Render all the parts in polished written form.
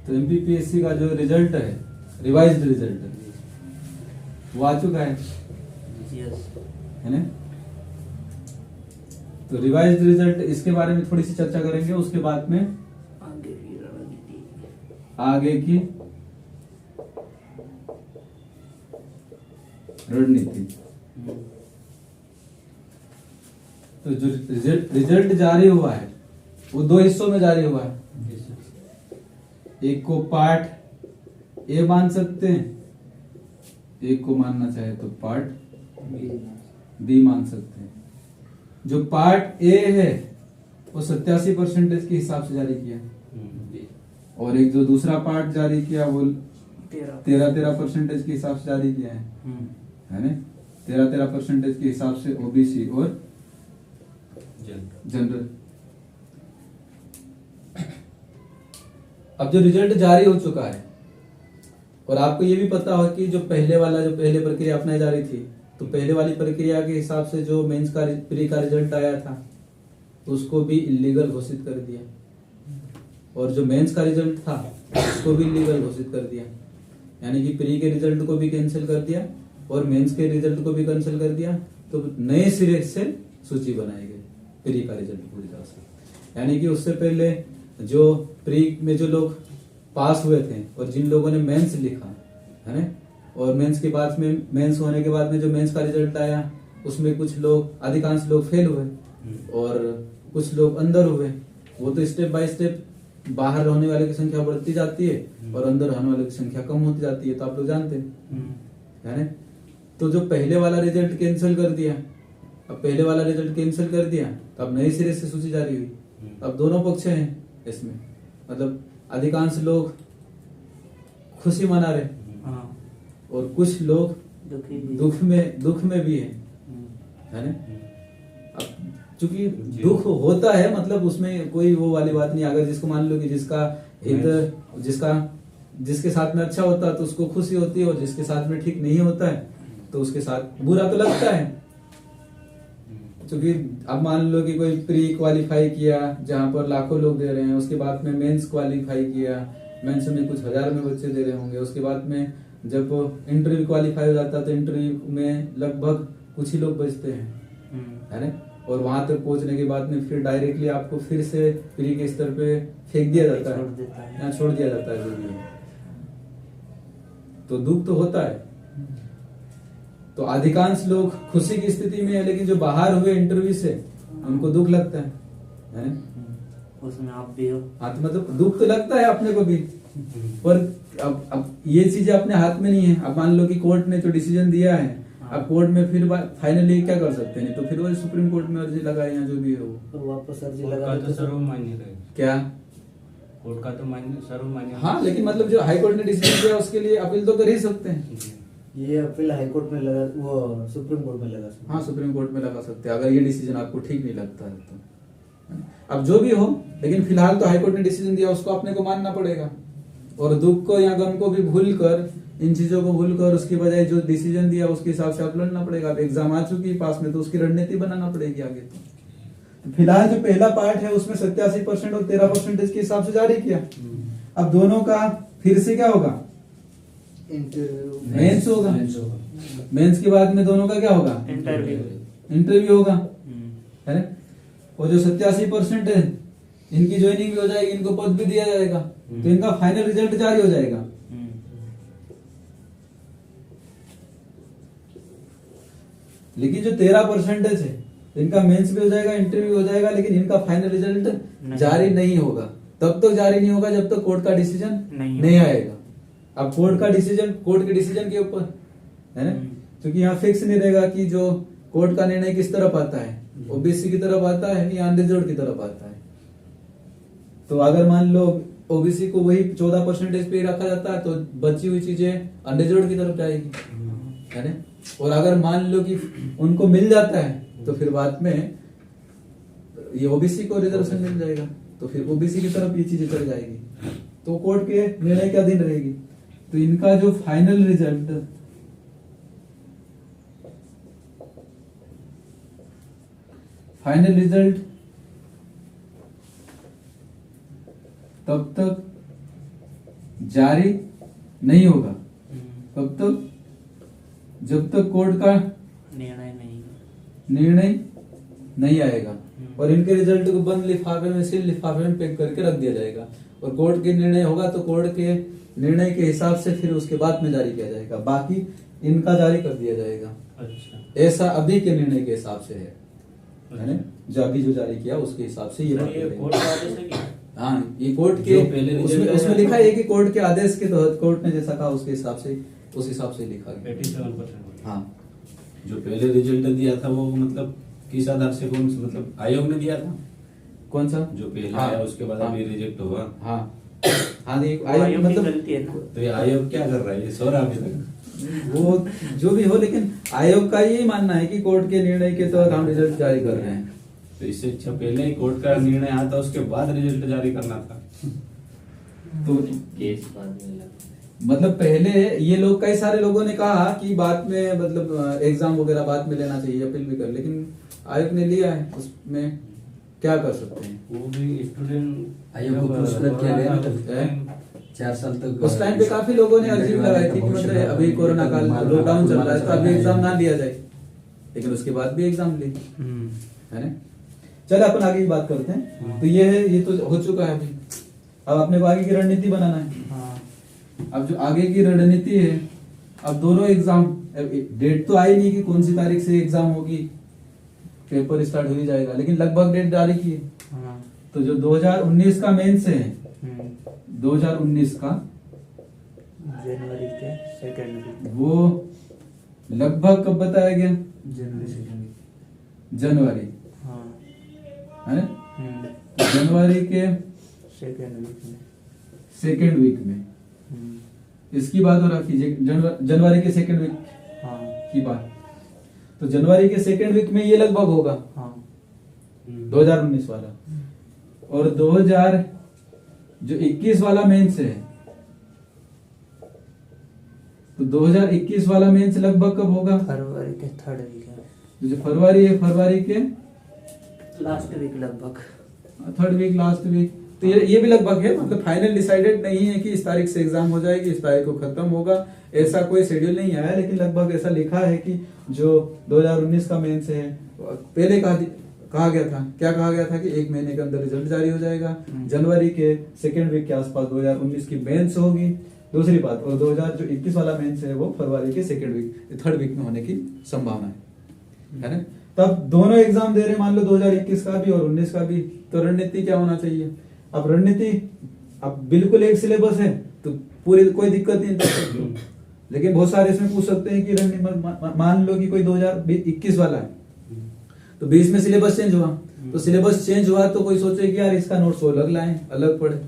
तो एमपीपीएससी का जो रिजल्ट है, रिवाइज्ड रिजल्ट वो आ चुका है ना। तो रिवाइज्ड रिजल्ट, इसके बारे में थोड़ी सी चर्चा करेंगे, उसके बाद में आगे की रणनीति। तो जो रिजल्ट जारी हुआ है वो दो हिस्सों में जारी हुआ है। एक को पार्ट ए मान सकते हैं, एक को मानना चाहे तो पार्ट बी मान सकते हैं। जो पार्ट ए है वो 87% के हिसाब से जारी किया, और एक जो दूसरा पार्ट जारी किया वो 13% के हिसाब से जारी किया है ना। 13% के हिसाब से ओबीसी और जनरल। अब जो रिजल्ट जारी हो चुका है, और आपको ये भी पता हो कि जो पहले प्रक्रिया अपनाई जा रही थी, तो पहले वाली प्रक्रिया के हिसाब से जो मेंस का प्री का रिजल्ट आया था उसको भी इलीगल घोषित कर दिया, और जो मेंस का रिजल्ट था उसको भी इलीगल घोषित कर दिया। यानी कि प्री के रिजल्ट को भी कैंसिल कर दिया और मेंस के रिजल्ट को भी कैंसिल कर दिया। तो नए सिरे से सूची बनाई गई प्री का रिजल्ट पूरी तरह से। यानी कि उससे पहले जो प्री में जो लोग पास हुए थे और जिन लोगों ने मेंस लिखा है ना, और मेंस के बाद में, मेंस होने के बाद में जो मेंस का रिजल्ट आया उसमें कुछ लोग, अधिकांश लोग फेल हुए और कुछ लोग अंदर हुए। वो तो स्टेप बाय स्टेप बाहर होने वाले की संख्या बढ़ती जाती है और अंदर होने वाले की संख्या कम होती जाती है, तो आप लोग जानते हैं है ना। तो जो पहले वाला रिजल्ट कैंसिल कर दिया, अब पहले वाला रिजल्ट कैंसिल कर दिया तो अब नए सिरे से सूची जारी हुई। अब दोनों पक्ष हैं इसमें, मतलब अधिकांश लोग खुशी मना रहे और कुछ लोग दुख में भी है ना। अब चूंकि दुख होता है, मतलब उसमें कोई वो वाली बात नहीं। अगर जिसको मान लो कि जिसके साथ में अच्छा होता है तो उसको खुशी होती है, और जिसके साथ में ठीक नहीं होता है तो उसके साथ बुरा तो लगता है। क्योंकि अब मान लो कि कोई प्री क्वालिफाई किया जहां पर लाखों लोग दे रहे हैं, उसके बाद में मेंस क्वालिफाई किया, मेंस में कुछ हजार में बच्चे दे रहे होंगे, उसके बाद में जब इंटरव्यू क्वालिफाई हो जाता है तो इंटरव्यू में लगभग कुछ ही लोग बचते हैं है ना। और वहां तक पहुंचने के बाद में फिर डायरेक्टली आपको फिर से प्री के स्तर पे फेंक दिया जाता है, यहाँ छोड़ दिया जाता है जो भी है। तो दुख तो होता है। तो अधिकांश लोग खुशी की स्थिति में है, लेकिन जो बाहर हुए इंटरव्यू से उनको दुख लगता है उसमें आप भी हो। हाँ, तो मतलब दुख तो लगता है अपने को भी, पर अब ये चीजें अपने हाथ में नहीं है। अब मान लो कि कोर्ट ने जो डिसीजन दिया है, अब कोर्ट में फिर फाइनली क्या कर सकते हैं, तो फिर वो सुप्रीम कोर्ट में अर्जी लगाए या जो भी है वो तो वापस अर्जी लगा तो सर्वमान्य रहेगा। क्या कोर्ट का तो मान्य सर्वमान्य। हाँ, लेकिन मतलब जो हाई कोर्ट ने डिसीजन दिया उसके लिए अपील तो कर ही सकते हैं। ये अपील हाई कोर्ट में लगा, वो सुप्रीम कोर्ट में लगा सकते। हाँ, सुप्रीम कोर्ट में लगा सकते हैं अगर ये डिसीजन आपको ठीक नहीं लगता है तो। अब जो भी हो, लेकिन फिलहाल तो हाई कोर्ट ने डिसीजन दिया, उसको अपने को मानना पड़ेगा। और दुख को या गम को भी भूल कर, इन चीजों को भूल कर, उसकी बजाय जो डिसीजन दिया उसके हिसाब से आप लड़ना पड़ेगा। अब एग्जाम आ चुकी है पास में, तो उसकी रणनीति बनाना पड़ेगी आगे। तो फिलहाल जो पहला पार्ट है उसमें 87% और 13% के हिसाब से जारी किया। अब दोनों का फिर से क्या होगा, मेंस होगा। मेंस के बाद में दोनों का क्या होगा, इंटरव्यू होगा है ना। और जो 87% है इनकी ज्वाइनिंग भी हो जाएगी, इनको पद भी दिया जाएगा, तो इनका फाइनल रिजल्ट जारी हो जाएगा। लेकिन जो 13% है इनका मेंस भी हो जाएगा, इंटरव्यू हो जाएगा, लेकिन इनका फाइनल रिजल्ट जारी नहीं होगा। तब तक जारी नहीं होगा जब तक कोर्ट का डिसीजन नहीं आएगा। अब कोर्ट के डिसीजन के ऊपर है ना, क्योंकि यहाँ फिक्स नहीं रहेगा कि जो कोर्ट का निर्णय किस तरफ आता है, ओबीसी की तरफ आता है या अनरिजर्व्ड की तरफ आता है। तो अगर मान लो ओबीसी को वही 14% पे रखा जाता है, तो बची हुई चीजें अनरिजर्व्ड की तरफ जाएगी है ना। और अगर मान लो कि उनको मिल जाता है तो फिर बाद में ये ओबीसी को रिजर्वेशन मिल जाएगा, तो फिर ओबीसी की तरफ ये चीजें चल जाएगी, तो कोर्ट के निर्णय के अधीन रहेगी। तो इनका जो फाइनल रिजल्ट तब तक जारी नहीं होगा। कब तक? जब तक कोर्ट का निर्णय नहीं आएगा और इनके रिजल्ट को बंद लिफाफे में सील लिफाफे में पैक करके रख दिया जाएगा और कोर्ट के निर्णय होगा तो कोर्ट के निर्णय के हिसाब से फिर उसके बाद में जारी किया जाएगा, बाकी इनका जारी कर दिया जाएगा। अच्छा, ऐसा अभी के निर्णय के हिसाब से है ना, जो अभी जो जारी किया उसके हिसाब से ये बात ये करेंगे। कोर्ट का आदेश है क्या? हाँ, ये कोर्ट के जो पहले रिजल्ट उसमें आया था। लिखा है कि कोर्ट के आदेश के तहत कोर्ट ने जैसा कहा उसके हिसाब से उस हिसाब से लिखा गया। 87%। हाँ, जो पहले रिजल्ट दिया था वो मतलब किस आधार से, कौन से मतलब आयोग ने दिया था? कौन सा? जो पहले हाँ, आया उसके बाद हाँ, अभी रिजेक्ट हुआ। हाँ हाँ, ये आयोग आयोग की मतलब गलती है ना। तो ये आयोग क्या कर रहा है? ये सो रहा अभी तक। वो जो भी हो, लेकिन आयोग का यही मानना है कि कोर्ट के निर्णय के तहत हम रिजल्ट जारी कर रहे हैं। तो इससे अच्छा पहले ही कोर्ट का निर्णय आया था, उसके बाद रिजल्ट जारी करना था। तो केस बाद में लगा। मतलब पहले ये लोग, कई सारे लोगों ने कहा कि बाद में मतलब एग्जाम वगैरह बाद में लेना चाहिए, अपील भी कर, लेकिन आयोग ने लिया है, उसमें क्या कर सकते हैं। वो भी स्टूडेंट आयोग को पुरस्कृत किया गया है? 4 साल तक। उस टाइम पे काफी लोगों ने अर्जी भी लगाई थी कि मतलब अभी कोरोना काल लॉकडाउन चल रहा है तो अभी एग्जाम ना लिया जाए, लेकिन उसके बाद भी एग्जाम ली, है ना। चलो अपन आगे की बात करते हैं। तो ये है, ये तो हो चुका है अभी। अब अपने को आगे की रणनीति बनाना है। अब जो आगे की रणनीति है, अब दोनों एग्जाम, डेट तो आई नहीं कि कौन सी तारीख से एग्जाम होगी, पेपर स्टार्ट हो ही जाएगा, लेकिन लगभग डेट जारी की है। तो जो 2019 का मेंस है, 2019 का जनवरी के सेकंड वीक, वो लगभग कब बताया गया? जनवरी सेकंड वीक। जनवरी, हाँ, है ना। तो जनवरी के सेकंड वीक में। सेकेंड वीक में इसकी बात हो रखी है, जनवरी के सेकेंड वीक हाँ, की बात। तो जनवरी के सेकेंड वीक में ये लगभग होगा, हाँ, 2019 वाला। और 2021 वाला मेंस है, तो 2021 वाला मेंस लगभग कब होगा? फरवरी के थर्ड वीक में, तो जो फरवरी है, फरवरी के लास्ट वीक लगभग। Third week, last week. तो ये भी लगभग है, मतलब फाइनल डिसाइडेड नहीं है कि इस तारीख से एग्जाम हो जाएगी, इस तारीख को खत्म होगा, ऐसा कोई शेड्यूल नहीं आया, लेकिन लगभग ऐसा लिखा है कि जो 2019 का मेंस है, पहले कहा गया था, क्या कहा गया था कि 1 महीने के अंदर रिजल्ट जारी हो जाएगा। जनवरी के सेकेंड वीक के आसपास 2019 की मेंस होगी, दूसरी बात। और 2021 वाला मेंस है वो फरवरी के सेकेंड वीक, थर्ड वीक में होने की संभावना है ना। तब दोनों एग्जाम दे रहे, मान लो 2021 का भी और 19 का भी, तो रणनीति क्या होना चाहिए? अब रणनीति, अब बिल्कुल एक सिलेबस है तो पूरी कोई दिक्कत नहीं, लेकिन बहुत सारे इसमें पूछ सकते हैं कि रणनीति, मान लो कि कोई 2021 वाला है तो 20 में सिलेबस चेंज हुआ, तो सिलेबस चेंज हुआ तो कोई सोचे कि यार इसका नोट्स अलग लाएं, अलग पढ़े।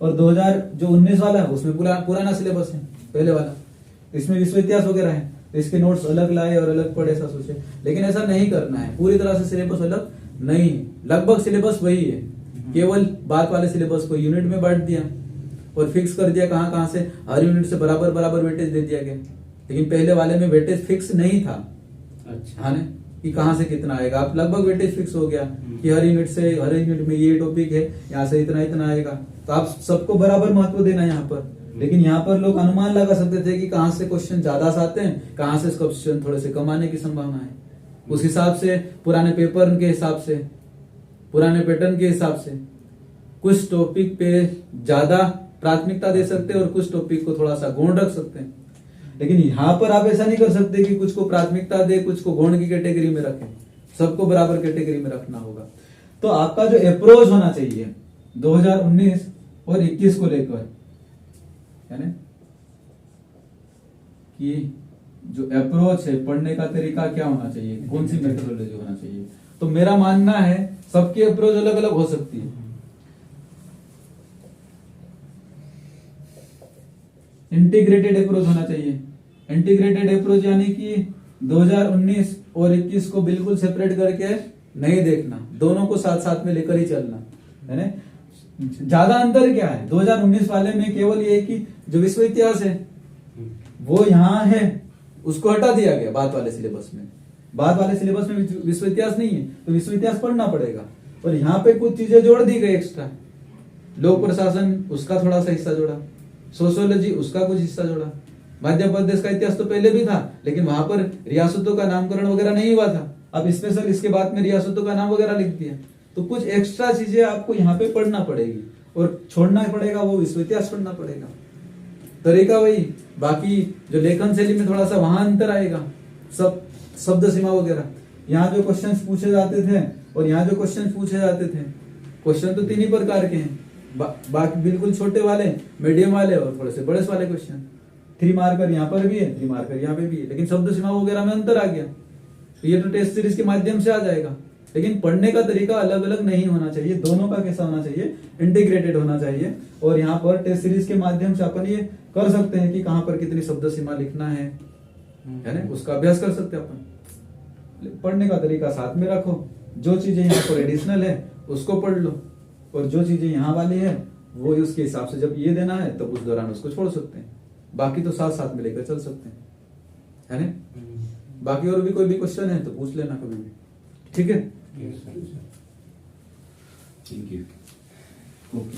और 2019 वाला है उसमें पुराना सिलेबस है पहले वाला, इसमें विश्व इतिहास वगैरह है, तो इसके नोट्स अलग लाए और अलग पढ़े, ऐसा सोचे। लेकिन ऐसा नहीं करना है, पूरी तरह से सिलेबस अलग नहीं, लगभग सिलेबस वही है, केवल बात वाले सिलेबस को यूनिट में बांट दिया और फिक्स कर दिया कहां कहां से, हर यूनिट से बराबर बराबर वेटेज दे दिया गया। लेकिन पहले वाले में वेटेज फिक्स नहीं था, अच्छा, हाँ ना, कि कहां से कितना आएगा। अब लगभग वेटेज फिक्स हो गया कि हर यूनिट में ये टॉपिक है, यहाँ से इतना इतना आएगा, तो आप सबको बराबर महत्व देना है यहाँ पर। लेकिन यहाँ पर लोग अनुमान लगा सकते थे कि कहां से क्वेश्चन ज्यादा आते हैं, कहां से क्वेश्चन थोड़े से कम आने की संभावना है। उस हिसाब से पुराने पेपर के हिसाब से, पुराने पैटर्न के हिसाब से कुछ टॉपिक पे ज्यादा प्राथमिकता दे सकते हैं और कुछ टॉपिक को थोड़ा सा गौण रख सकते हैं। लेकिन यहाँ पर आप ऐसा नहीं कर सकते कि कुछ को प्राथमिकता दे, कुछ को गौण की कैटेगरी में रखें, सबको बराबर कैटेगरी में रखना होगा। तो आपका जो अप्रोच होना चाहिए 2019 और 21 को लेकर, है ना, कि जो अप्रोच है, पढ़ने का तरीका क्या होना चाहिए, कौन सी मेथोडोलॉजी होना चाहिए। तो मेरा मानना है सबकी अप्रोच अलग अलग हो सकती है। इंटीग्रेटेड अप्रोच होना चाहिए। इंटीग्रेटेड अप्रोच यानी कि 2019 और 21 को बिल्कुल सेपरेट करके नहीं देखना, दोनों को साथ साथ में लेकर ही चलना, है ना। ज्यादा अंतर क्या है 2019 वाले में? केवल ये कि जो विश्व इतिहास है वो यहाँ है, उसको हटा दिया गया बात वाले सिलेबस में। बात वाले सिलेबस में विश्व इतिहास नहीं है तो विश्व इतिहास पढ़ना पड़ेगा, और यहाँ पे कुछ चीजें जोड़ दी गई एक्स्ट्रा। लोक प्रशासन, उसका थोड़ा सा हिस्सा जोड़ा, सोशियोलॉजी उसका कुछ हिस्सा जोड़ा। मध्य प्रदेश का इतिहास तो पहले भी था, लेकिन वहां पर रियासतों का नामकरण वगैरह नहीं हुआ था। अब स्पेशल इसके बाद में रियासतों का नाम वगैरह लिख दिया। तो कुछ एक्स्ट्रा चीजें आपको यहाँ पे पढ़ना पड़ेगी और छोड़ना पड़ेगा, वो विश्व इतिहास पढ़ना पड़ेगा। तरीका वही, बाकी जो लेखन शैली में थोड़ा सा वहां अंतर आएगा, सब शब्द सीमा वगैरह। यहाँ जो क्वेश्चंस पूछे जाते थे और यहाँ जो क्वेश्चन पूछे जाते थे, क्वेश्चन तो तीन ही प्रकार के हैं। बाकी बिल्कुल छोटे वाले, मीडियम वाले और थोड़े से बड़े वाले क्वेश्चन। 3 मार्कर यहाँ पर भी है, 3 मार्कर यहाँ पे भी है, लेकिन शब्द सीमा वगैरह में अंतर आ गया। तो ये तो टेस्ट सीरीज के माध्यम से आ जाएगा, लेकिन पढ़ने का तरीका अलग अलग नहीं होना चाहिए। दोनों का कैसा होना चाहिए, इंटीग्रेटेड होना चाहिए। और यहाँ पर टेस्ट सीरीज के माध्यम से अपन ये कर सकते हैं कि कहाँ पर कितनी शब्द सीमा लिखना है ना, उसका अभ्यास कर सकते हैं अपन। पढ़ने का तरीका साथ में रखो, जो चीजें यहाँ पर एडिशनल है उसको पढ़ लो, और जो चीजें यहाँ वाली है वो उसके हिसाब से जब ये देना है तब उस दौरान उसको छोड़ सकते हैं। बाकी तो साथ साथ में लेकर चल सकते हैं, है ना। बाकी और भी कोई भी क्वेश्चन है तो पूछ लेना कभी भी, ठीक है। Thank you. ओके।